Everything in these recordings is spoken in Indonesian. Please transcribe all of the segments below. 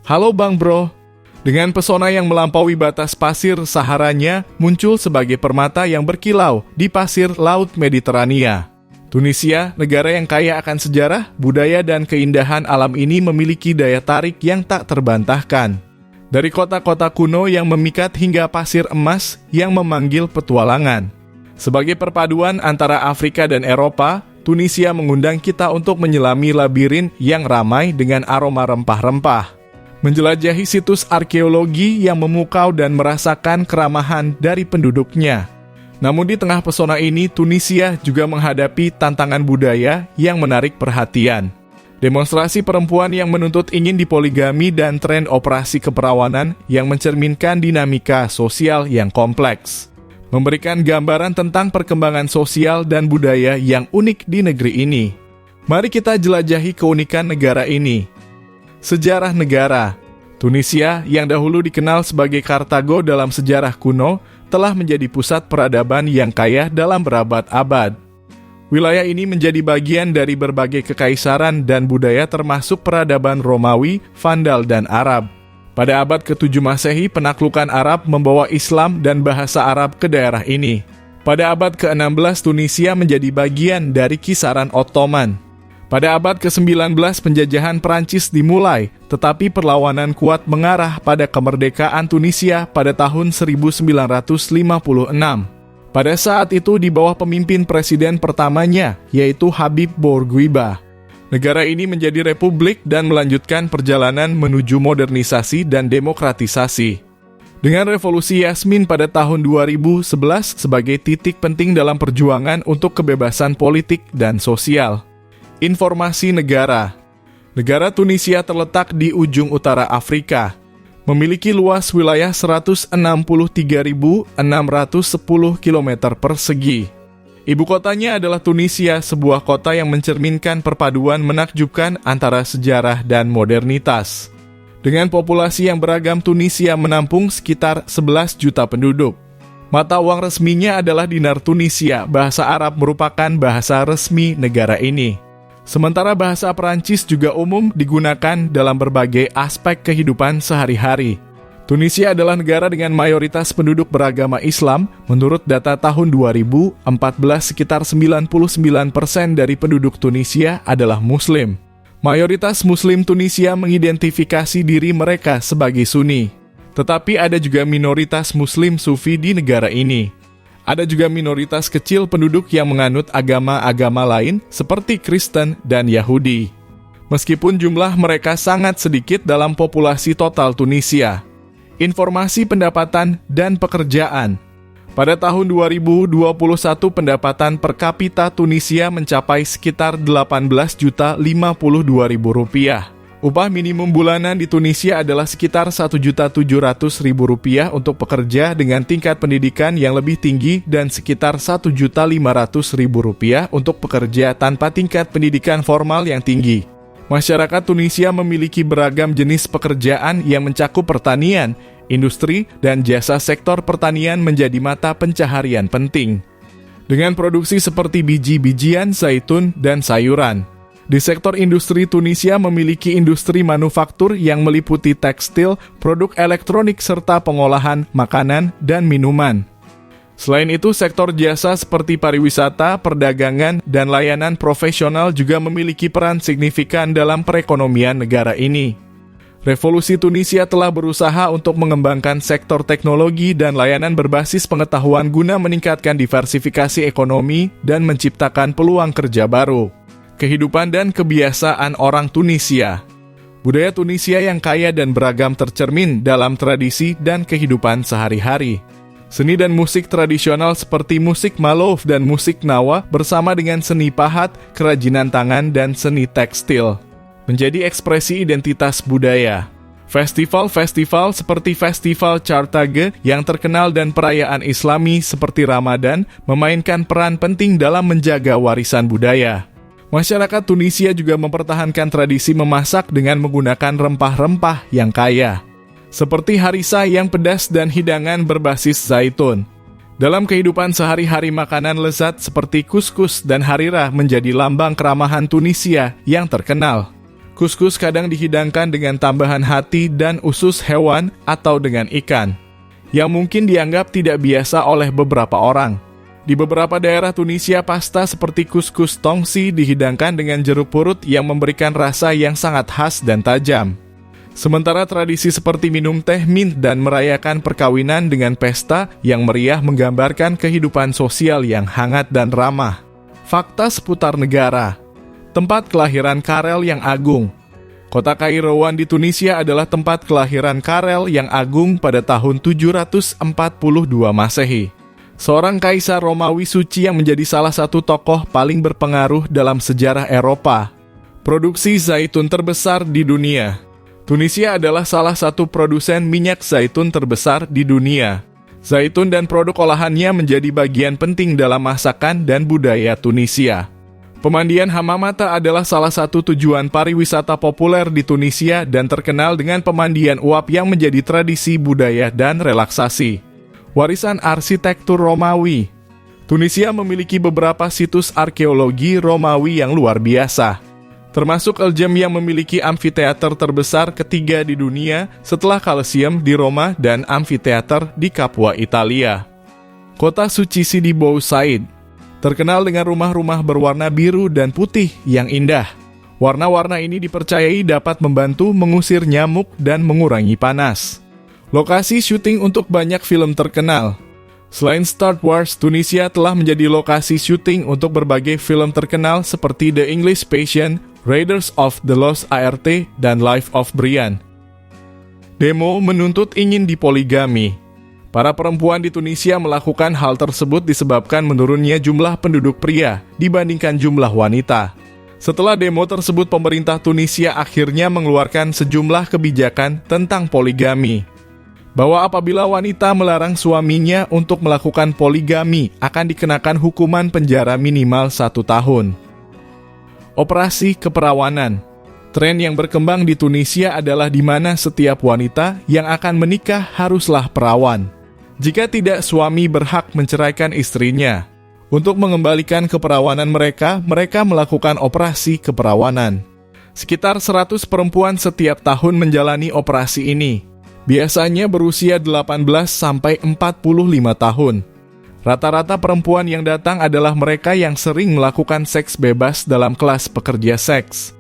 Halo Bang Bro. Dengan pesona yang melampaui batas pasir Saharanya, muncul sebagai permata yang berkilau di pasir Laut Mediterania. Tunisia, negara yang kaya akan sejarah, budaya, dan keindahan alam ini memiliki daya tarik yang tak terbantahkan. Dari kota-kota kuno yang memikat hingga pasir emas yang memanggil petualangan. Sebagai perpaduan antara Afrika dan Eropa, Tunisia mengundang kita untuk menyelami labirin yang ramai dengan aroma rempah-rempah. Menjelajahi situs arkeologi yang memukau dan merasakan keramahan dari penduduknya. Namun di tengah pesona ini, Tunisia juga menghadapi tantangan budaya yang menarik perhatian. Demonstrasi perempuan yang menuntut ingin dipoligami dan tren operasi keperawanan yang mencerminkan dinamika sosial yang kompleks. Memberikan gambaran tentang perkembangan sosial dan budaya yang unik di negeri ini. Mari kita jelajahi keunikan negara ini. Sejarah negara. Tunisia yang dahulu dikenal sebagai Kartago dalam sejarah kuno telah menjadi pusat peradaban yang kaya dalam berabad-abad. Wilayah ini menjadi bagian dari berbagai kekaisaran dan budaya termasuk peradaban Romawi, Vandal, dan Arab. Pada abad ke-7 Masehi, penaklukan Arab membawa Islam dan bahasa Arab ke daerah ini. Pada abad ke-16, Tunisia menjadi bagian dari kisaran Ottoman. Pada abad ke-19 penjajahan Prancis dimulai, tetapi perlawanan kuat mengarah pada kemerdekaan Tunisia pada tahun 1956. Pada saat itu di bawah pemimpin presiden pertamanya, yaitu Habib Bourguiba. Negara ini menjadi republik dan melanjutkan perjalanan menuju modernisasi dan demokratisasi. Dengan revolusi Yasmin pada tahun 2011 sebagai titik penting dalam perjuangan untuk kebebasan politik dan sosial. Informasi negara. Negara Tunisia terletak di ujung utara Afrika. Memiliki luas wilayah 163.610 km persegi. Ibu kotanya adalah Tunisia, sebuah kota yang mencerminkan perpaduan menakjubkan antara sejarah dan modernitas. Dengan populasi yang beragam, Tunisia menampung sekitar 11 juta penduduk. Mata uang resminya adalah dinar Tunisia, bahasa Arab merupakan bahasa resmi negara ini. Sementara bahasa Perancis juga umum digunakan dalam berbagai aspek kehidupan sehari-hari. Tunisia adalah negara dengan mayoritas penduduk beragama Islam. Menurut data tahun 2014, sekitar 99% dari penduduk Tunisia adalah Muslim. Mayoritas Muslim Tunisia mengidentifikasi diri mereka sebagai Sunni. Tetapi ada juga minoritas Muslim Sufi di negara ini. Ada juga minoritas kecil penduduk yang menganut agama-agama lain seperti Kristen dan Yahudi. Meskipun jumlah mereka sangat sedikit dalam populasi total Tunisia. Informasi pendapatan dan pekerjaan. Pada tahun 2021 pendapatan per kapita Tunisia mencapai sekitar Rp18.052.000. Upah minimum bulanan di Tunisia adalah sekitar Rp1.700.000 untuk pekerja dengan tingkat pendidikan yang lebih tinggi dan sekitar Rp1.500.000 untuk pekerja tanpa tingkat pendidikan formal yang tinggi. Masyarakat Tunisia memiliki beragam jenis pekerjaan yang mencakup pertanian, industri, dan jasa. Sektor pertanian menjadi mata pencaharian penting. Dengan produksi seperti biji-bijian, zaitun, dan sayuran. Di sektor industri, Tunisia memiliki industri manufaktur yang meliputi tekstil, produk elektronik, serta pengolahan makanan dan minuman. Selain itu, sektor jasa seperti pariwisata, perdagangan, dan layanan profesional juga memiliki peran signifikan dalam perekonomian negara ini. Revolusi Tunisia telah berusaha untuk mengembangkan sektor teknologi dan layanan berbasis pengetahuan guna meningkatkan diversifikasi ekonomi dan menciptakan peluang kerja baru. Kehidupan dan kebiasaan orang Tunisia. Budaya Tunisia yang kaya dan beragam tercermin dalam tradisi dan kehidupan sehari-hari. Seni dan musik tradisional seperti musik malouf dan musik nawa bersama dengan seni pahat, kerajinan tangan, dan seni tekstil menjadi ekspresi identitas budaya. Festival-festival seperti Festival Carthage yang terkenal dan perayaan Islami seperti Ramadan memainkan peran penting dalam menjaga warisan budaya. Masyarakat Tunisia juga mempertahankan tradisi memasak dengan menggunakan rempah-rempah yang kaya, seperti harissa yang pedas dan hidangan berbasis zaitun. Dalam kehidupan sehari-hari, makanan lezat seperti kuskus dan harira menjadi lambang keramahan Tunisia yang terkenal. Kuskus kadang dihidangkan dengan tambahan hati dan usus hewan atau dengan ikan, yang mungkin dianggap tidak biasa oleh beberapa orang. Di beberapa daerah Tunisia, pasta seperti kuskus tongsi dihidangkan dengan jeruk purut yang memberikan rasa yang sangat khas dan tajam. Sementara tradisi seperti minum teh mint dan merayakan perkawinan dengan pesta yang meriah menggambarkan kehidupan sosial yang hangat dan ramah. Fakta seputar negara. Tempat kelahiran Karel yang agung. Kota Kairouan di Tunisia adalah tempat kelahiran Karel yang agung pada tahun 742 Masehi. Seorang kaisar Romawi suci yang menjadi salah satu tokoh paling berpengaruh dalam sejarah Eropa. Produksi zaitun terbesar di dunia. Tunisia adalah salah satu produsen minyak zaitun terbesar di dunia. Zaitun dan produk olahannya menjadi bagian penting dalam masakan dan budaya Tunisia. Pemandian Hamamata adalah salah satu tujuan pariwisata populer di Tunisia dan terkenal dengan pemandian uap yang menjadi tradisi budaya dan relaksasi. Warisan arsitektur Romawi. Tunisia memiliki beberapa situs arkeologi Romawi yang luar biasa, termasuk Eljem yang memiliki amfiteater terbesar ketiga di dunia setelah Colosseum di Roma dan amfiteater di Capua, Italia. Kota suci Sidi Bou Said terkenal dengan rumah-rumah berwarna biru dan putih yang indah. Warna-warna ini dipercayai dapat membantu mengusir nyamuk dan mengurangi panas. Lokasi syuting untuk banyak film terkenal. Selain Star Wars, Tunisia telah menjadi lokasi syuting untuk berbagai film terkenal seperti The English Patient, Raiders of the Lost Ark, dan Life of Brian. Demo menuntut ingin dipoligami. Para perempuan di Tunisia melakukan hal tersebut disebabkan menurunnya jumlah penduduk pria dibandingkan jumlah wanita. Setelah demo tersebut, pemerintah Tunisia akhirnya mengeluarkan sejumlah kebijakan tentang poligami. Bahwa apabila wanita melarang suaminya untuk melakukan poligami, akan dikenakan hukuman penjara minimal 1 tahun. Operasi keperawanan. Tren yang berkembang di Tunisia adalah di mana setiap wanita yang akan menikah haruslah perawan. Jika tidak, suami berhak menceraikan istrinya. Untuk mengembalikan keperawanan mereka melakukan operasi keperawanan. Sekitar 100 perempuan setiap tahun menjalani operasi ini. Biasanya berusia 18 sampai 45 tahun. Rata-rata perempuan yang datang adalah mereka yang sering melakukan seks bebas dalam kelas pekerja seks.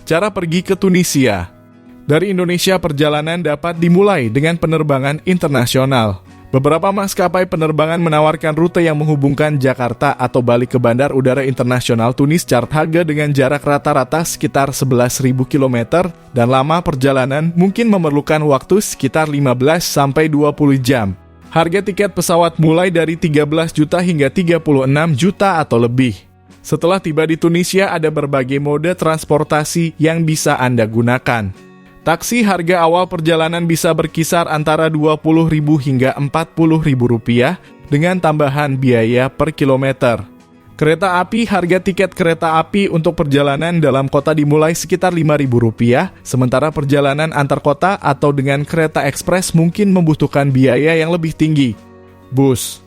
Cara pergi ke Tunisia. Dari Indonesia, perjalanan dapat dimulai dengan penerbangan internasional. Beberapa maskapai penerbangan menawarkan rute yang menghubungkan Jakarta atau balik ke Bandar Udara Internasional Tunis Carthage dengan jarak rata-rata sekitar 11.000 km dan lama perjalanan mungkin memerlukan waktu sekitar 15 sampai 20 jam. Harga tiket pesawat mulai dari 13 juta hingga 36 juta atau lebih. Setelah tiba di Tunisia, ada berbagai mode transportasi yang bisa Anda gunakan. Taksi harga awal perjalanan bisa berkisar antara Rp20.000 hingga Rp40.000 dengan tambahan biaya per kilometer. Kereta api, harga tiket kereta api untuk perjalanan dalam kota dimulai sekitar Rp5.000, sementara perjalanan antar kota atau dengan kereta ekspres mungkin membutuhkan biaya yang lebih tinggi. Bus.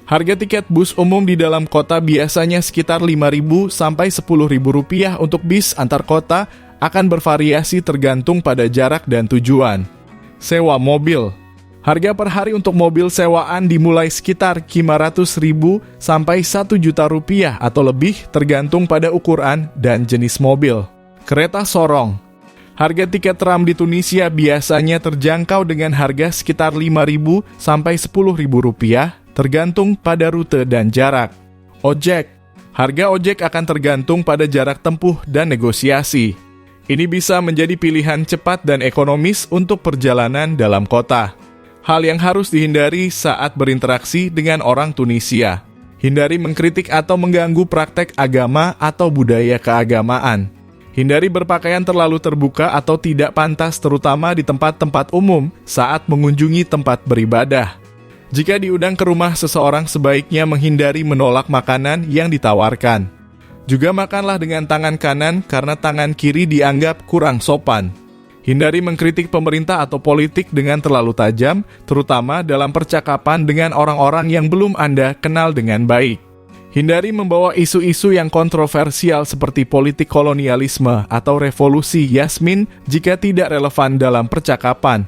Harga tiket bus umum di dalam kota biasanya sekitar Rp5.000 sampai Rp10.000 untuk bis antar kota, akan bervariasi tergantung pada jarak dan tujuan. Sewa mobil. Harga per hari untuk mobil sewaan dimulai sekitar Rp500.000 sampai Rp1 juta atau lebih tergantung pada ukuran dan jenis mobil. Kereta sorong. Harga tiket tram di Tunisia biasanya terjangkau dengan harga sekitar Rp5.000 sampai Rp10.000 tergantung pada rute dan jarak. Ojek. Harga ojek akan tergantung pada jarak tempuh dan negosiasi. Ini bisa menjadi pilihan cepat dan ekonomis untuk perjalanan dalam kota. Hal yang harus dihindari saat berinteraksi dengan orang Tunisia. Hindari mengkritik atau mengganggu praktek agama atau budaya keagamaan. Hindari berpakaian terlalu terbuka atau tidak pantas terutama di tempat-tempat umum saat mengunjungi tempat beribadah. Jika diundang ke rumah seseorang, sebaiknya menghindari menolak makanan yang ditawarkan. Juga makanlah dengan tangan kanan karena tangan kiri dianggap kurang sopan. Hindari mengkritik pemerintah atau politik dengan terlalu tajam, terutama dalam percakapan dengan orang-orang yang belum Anda kenal dengan baik. Hindari membawa isu-isu yang kontroversial seperti politik kolonialisme atau revolusi Yasmin jika tidak relevan dalam percakapan.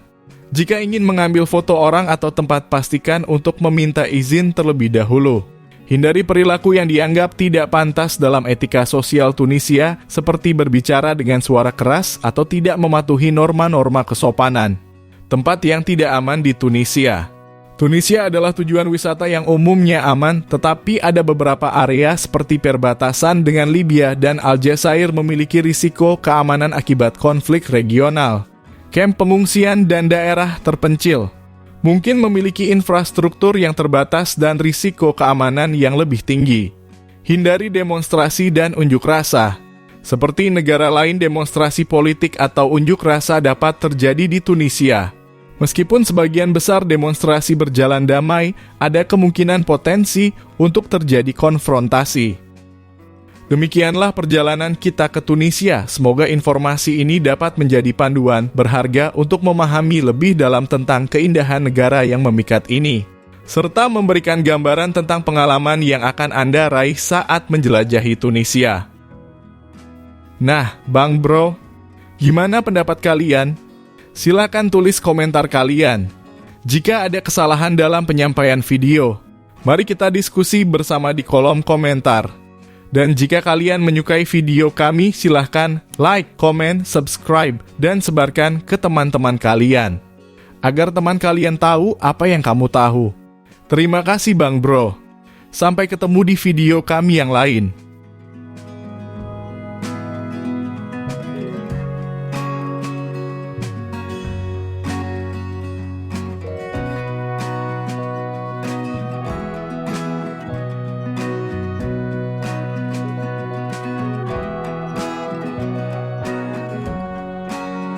Jika ingin mengambil foto orang atau tempat, pastikan untuk meminta izin terlebih dahulu. Hindari perilaku yang dianggap tidak pantas dalam etika sosial Tunisia, seperti berbicara dengan suara keras atau tidak mematuhi norma-norma kesopanan. Tempat yang tidak aman di Tunisia. Tunisia adalah tujuan wisata yang umumnya aman, tetapi ada beberapa area seperti perbatasan dengan Libya dan Aljazair memiliki risiko keamanan akibat konflik regional. Kamp pengungsian dan daerah terpencil mungkin memiliki infrastruktur yang terbatas dan risiko keamanan yang lebih tinggi. Hindari demonstrasi dan unjuk rasa. Seperti negara lain, demonstrasi politik atau unjuk rasa dapat terjadi di Tunisia. Meskipun sebagian besar demonstrasi berjalan damai, ada kemungkinan potensi untuk terjadi konfrontasi. Demikianlah perjalanan kita ke Tunisia. Semoga informasi ini dapat menjadi panduan berharga untuk memahami lebih dalam tentang keindahan negara yang memikat ini, serta memberikan gambaran tentang pengalaman yang akan Anda raih saat menjelajahi Tunisia. Nah, Bang Bro, gimana pendapat kalian? Silakan tulis komentar kalian. Jika ada kesalahan dalam penyampaian video, mari kita diskusi bersama di kolom komentar. Dan jika kalian menyukai video kami, silahkan like, komen, subscribe, dan sebarkan ke teman-teman kalian, agar teman kalian tahu apa yang kamu tahu. Terima kasih Bang Bro. Sampai ketemu di video kami yang lain.